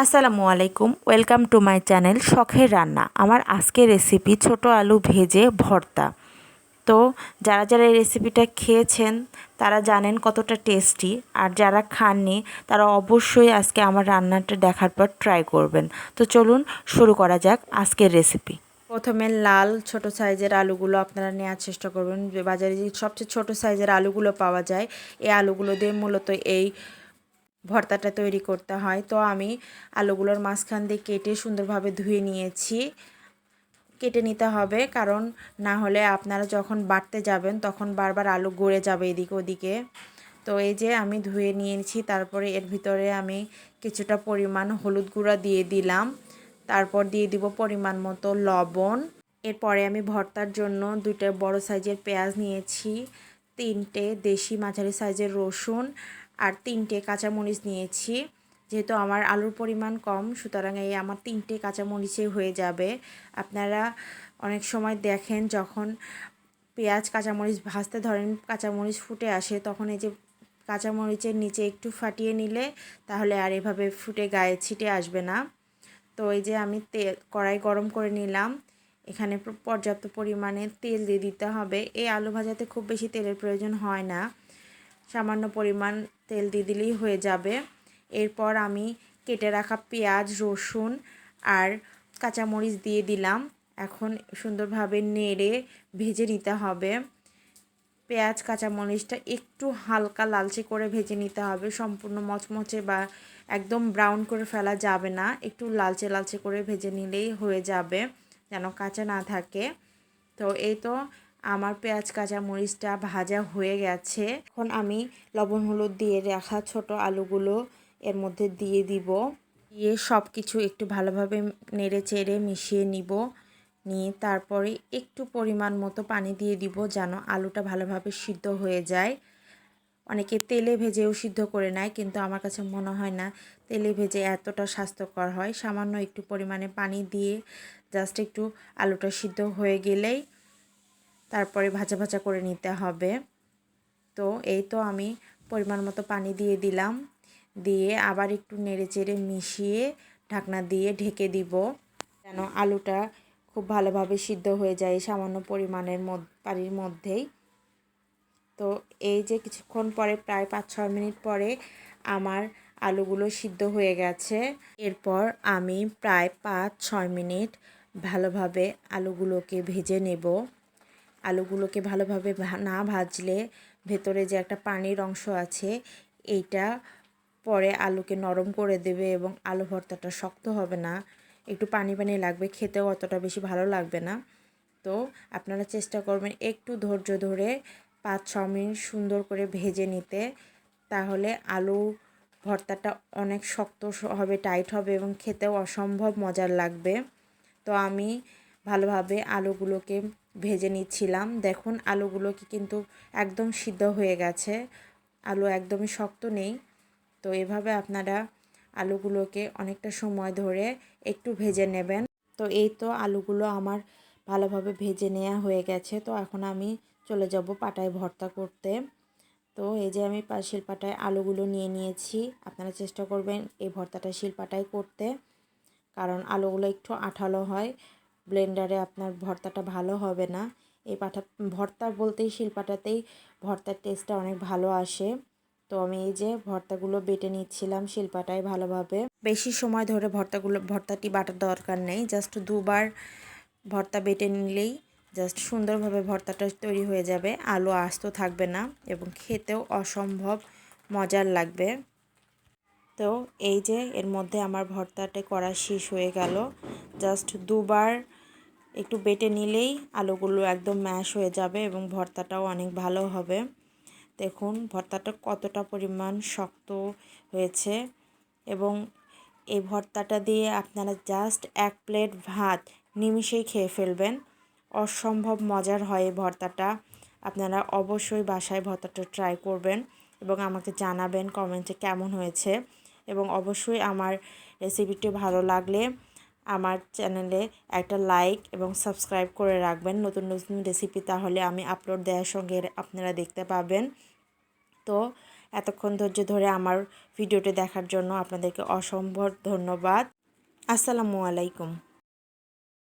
আসসালামু আলাইকুম, welcome to my channel শখের রান্না। আমার আজকের রেসিপি ছোট আলু ভেজে ভর্তা। তো যারা যারা এই রেসিপিটা খেয়েছেন তারা জানেন কতটা টেস্টি, আর যারা খাননি তারা অবশ্যই আজকে আমার রান্নাটা দেখার পর ট্রাই করবেন। তো চলুন শুরু করা যাক আজকের রেসিপি। প্রথমে লাল ছোট সাইজের আলুগুলো আপনারা নেওয়ার চেষ্টা করবেন। বাজারে যে সবচেয়ে ছোট সাইজের আলুগুলো পাওয়া যায়, এই আলুগুলো দিয়ে মূলত এই ভর্তাটা তৈরি করতে হয়। তো আমি আলুগুলোর মাঝখান দিয়ে কেটে সুন্দরভাবে ধুয়ে নিয়েছি। কেটে নিতে হবে, কারণ না হলে আপনারা যখন বাটতে যাবেন তখন বারবার আলু গড়ে যাবে এদিকে ওদিকে। তো এই যে আমি ধুয়ে নিয়েছি, তারপরে এর ভিতরে আমি কিছুটা পরিমাণ হলুদ গুঁড়া দিয়ে দিলাম। তারপর দিয়ে দিব পরিমাণ মতো লবণ। এরপরে আমি ভর্তার জন্য 2টা বড় সাইজের পেঁয়াজ নিয়েছি, 3টে দেশি মাঝারি সাইজের রসুন আর 3টে কাঁচামরিচ নিয়েছি। যেহেতু আমার আলুর পরিমাণ কম, সুতরাং এই আমার 3টে কাঁচামরিচে হয়ে যাবে। আপনারা অনেক সময় দেখেন যখন পেঁয়াজ কাঁচামরিচ ভাজতে ধরেন, কাঁচামরিচ ফুটে আসে, তখন এই যে কাঁচামরিচের নিচে একটু ফাটিয়ে নিলে তাহলে আর এভাবে ফুটে গায়ে ছিটে আসবে না। তো এই যে আমি কড়াই গরম করে নিলাম। এখানে পর্যাপ্ত পরিমাণে তেল দিয়ে দিতে হবে। এই আলু ভাজাতে খুব বেশি তেলের প্রয়োজন হয় না, সামান্য পরিমাণ তেল দিয়ে দিলেই হয়ে যাবে। এরপর আমি কেটে রাখা পেঁয়াজ, রসুন আর কাঁচামরিচ দিয়ে দিলাম। এখন সুন্দরভাবে নেড়ে ভেজে নিতে হবে। পেঁয়াজ কাঁচামরিচটা একটু হালকা লালচে করে ভেজে নিতে হবে, সম্পূর্ণ মচমচে বা একদম ব্রাউন করে ফেলা যাবে না, একটু লালচে লালচে করে ভেজে নিলেই হয়ে যাবে, যেন কাঁচা না থাকে। তো এই তো আমার পেঁয়াজ কাঁচামরিচটা ভাজা হয়ে গেছে। এখন আমি লবণ হলুদ দিয়ে রাখা ছোট আলুগুলো এর মধ্যে দিয়ে দিব। দিয়ে সব কিছু একটু ভালোভাবে নেড়ে চেড়ে মিশিয়ে নিয়ে তারপরে একটু পরিমাণ মতো পানি দিয়ে দিব, যেন আলুটা ভালোভাবে সিদ্ধ হয়ে যায়। অনেকে তেলে ভেজেও সিদ্ধ করে নেয়, কিন্তু আমার কাছে মনে হয় না তেলে ভেজে এতটা স্বাস্থ্যকর হয়। সামান্য একটু পরিমাণে পানি দিয়ে জাস্ট একটু আলুটা সিদ্ধ হয়ে গেলেই তারপরে ভাজা ভাজা করে নিতে হবে। তো এই তো আমি পরিমাণ মতো পানি দিয়ে দিলাম, দিয়ে আবার একটু নেড়ে চেড়ে মিশিয়ে ঢাকনা দিয়ে ঢেকে দিব, যেন আলুটা খুব ভালোভাবে সিদ্ধ হয়ে যায় সামান্য পরিমাণের পানির মধ্যেই। তো এই যে কিছুক্ষণ পরে, প্রায় 5-6 মিনিট পরে আমার আলুগুলো সিদ্ধ হয়ে গেছে। এরপর আমি প্রায় 5-6 মিনিট ভালোভাবে আলুগুলোকে ভেজে নেব। আলুগুলোকে ভালোভাবে না ভাজলে ভেতরে যে একটা পানির অংশ আছে, এইটা পরে আলুকে নরম করে দেবে এবং আলু ভর্তাটা শক্ত হবে না, একটু পানি পানি লাগবে, খেতেও অতটা বেশি ভালো লাগবে না। তো আপনারা চেষ্টা করবেন একটু ধৈর্য ধরে 5-6 মিনিট সুন্দর করে ভেজে নিতে, তাহলে আলু ভর্তাটা অনেক শক্ত হবে, টাইট হবে এবং খেতেও অসম্ভব মজার লাগবে। তো আমি ভালোভাবে আলুগুলোকে ভেজে নিচ্ছিলাম। দেখুন আলুগুলোকে কিন্তু একদম সিদ্ধ হয়ে গেছে, আলু একদমই শক্ত নেই। তো এভাবে আপনারা আলুগুলোকে অনেকটা সময় ধরে একটু ভেজে নেবেন। তো এই তো আলুগুলো আমার ভালোভাবে ভেজে নেওয়া হয়ে গেছে। তো এখন আমি চলে যাব পাটায় ভর্তা করতে। তো এই যে আমি শিলপাটায় আলুগুলো নিয়ে নিয়েছি। আপনারা চেষ্টা করবেন এই ভর্তাটা শিলপাটায় করতে, কারণ আলুগুলো একটু আঠালো হয়, ব্লেন্ডারে আপনার ভর্তাটা ভালো হবে না। এই ভর্তা বলতেই শিলপাটাতেই ভর্তার টেস্টটা অনেক ভালো আসে। তো আমি এই যে ভর্তাগুলো বেটে নিচ্ছিলাম শিলপাটায় ভালোভাবে। বেশি সময় ধরে ভর্তাটি বাটার দরকার নেই, জাস্ট 2বার ভর্তা বেটে নিলেই জাস্ট সুন্দরভাবে ভর্তাটা তৈরি হয়ে যাবে, আলু আস্ত থাকবে না এবং খেতেও অসম্ভব মজার লাগবে। তো এই যে এর মধ্যে আমার ভর্তাটা করা শেষ হয়ে গেল। জাস্ট 2বার একটু বেটে নিলেই আলুগুলো একদম ম্যাশ হয়ে যাবে এবং ভর্তাটাও অনেক ভালো হবে। দেখুন ভর্তাটা কতটা পরিমাণ শক্ত হয়েছে, এবং এই ভর্তাটা দিয়ে আপনারা জাস্ট 1 প্লেট ভাত নিমিষেই খেয়ে ফেলবেন। অসম্ভব মজার হয় এই ভর্তাটা। আপনারা অবশ্যই বাসায় ভর্তাটা ট্রাই করবেন এবং আমাকে জানাবেন কমেন্টে কেমন হয়েছে। এবং অবশ্যই আমার রেসিপিটি ভালো লাগলে আমার চ্যানেলে একটা লাইক এবং সাবস্ক্রাইব করে রাখবেন, নতুন নতুন রেসিপি তাহলে আমি আপলোড দেওয়ার সঙ্গে আপনারা দেখতে পাবেন। তো এতক্ষণ ধৈর্য ধরে আমার ভিডিওটি দেখার জন্য আপনাদেরকে অসম্ভব ধন্যবাদ। আসসালামু আলাইকুম।